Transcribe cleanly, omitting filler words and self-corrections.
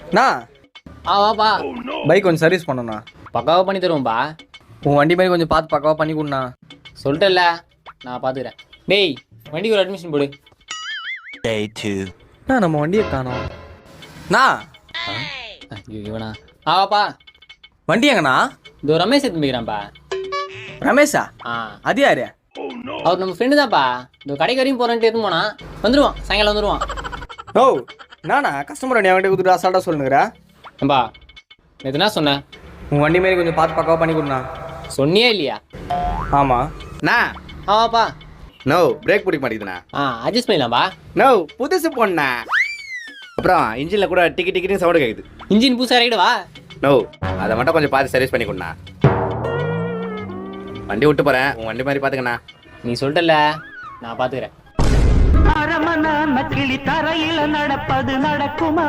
அண்ணா வாப்பா. பைக் கொஞ்சம் சர்வீஸ் பண்ணணுண்ணா. பக்காவாக பண்ணி தருவோம்பா. உன் வண்டி மாதிரி கொஞ்சம் பார்த்து பக்காவாக பண்ணி கொடுண்ணா. சொல்லிட்டேல்ல, நான் பார்த்துக்கிறேன். டேய், வண்டிக்கு ஒரு அட்மிஷன் போடு. Day 2. அண்ணா நம்ம வண்டியை காணோம். அண்ணா இவனா? வாப்பா. வண்டி எங்கண்ணா? இதோ ரமேஷ் எடுத்து போய்க்கிறான்ப்பா. ரமேஷா? அது யாரு? அவர் நம்ம ஃப்ரெண்டு தான்ப்பா. இந்த கடைக்கு வரையும் போகிறேன்ட்டு எடுத்து போனா வந்துடுவான், சாயங்காலம் வந்துடுவான். ஓ நானா கஸ்டமர் வண்டி அவன்கிட்ட கொடுத்துட்டு அசால்ட்டாக சொல்லுங்கிறா. ஏம்பா, நேற்று என்ன சொன்னேன்? உன் வண்டி மாதிரி கொஞ்சம் பார்த்து பக்காவாக பண்ணி கொடுண்ணா. சொன்னியே இல்லையா? ஆமாம். வாப்பா. நோ பிரேக் பிடிக்க மாட்டேங்குதுண்ணா. அட்ஜஸ்ட் பண்ணிடலாம்பா. நோ புதுசு பொண்ணா. அப்புறம் இன்ஜினில் கூட டிக்கி டிக்கிட்டு சவுண்டு கேட்குது. இன்ஜின் புதுசாக இறக்கிடுவா. நோ அதை மட்டும் கொஞ்சம் பார்த்து சர்வீஸ் பண்ணி கொடுண்ணா. வண்டி விட்டு போகிறேன், உன் வண்டி மாதிரி பார்த்துக்கண்ணா. நீ சொல்லிட்டல, நான் பார்த்துக்கிறேன். அரமண நக்கிளி தரையில நடப்பது நடக்குமா?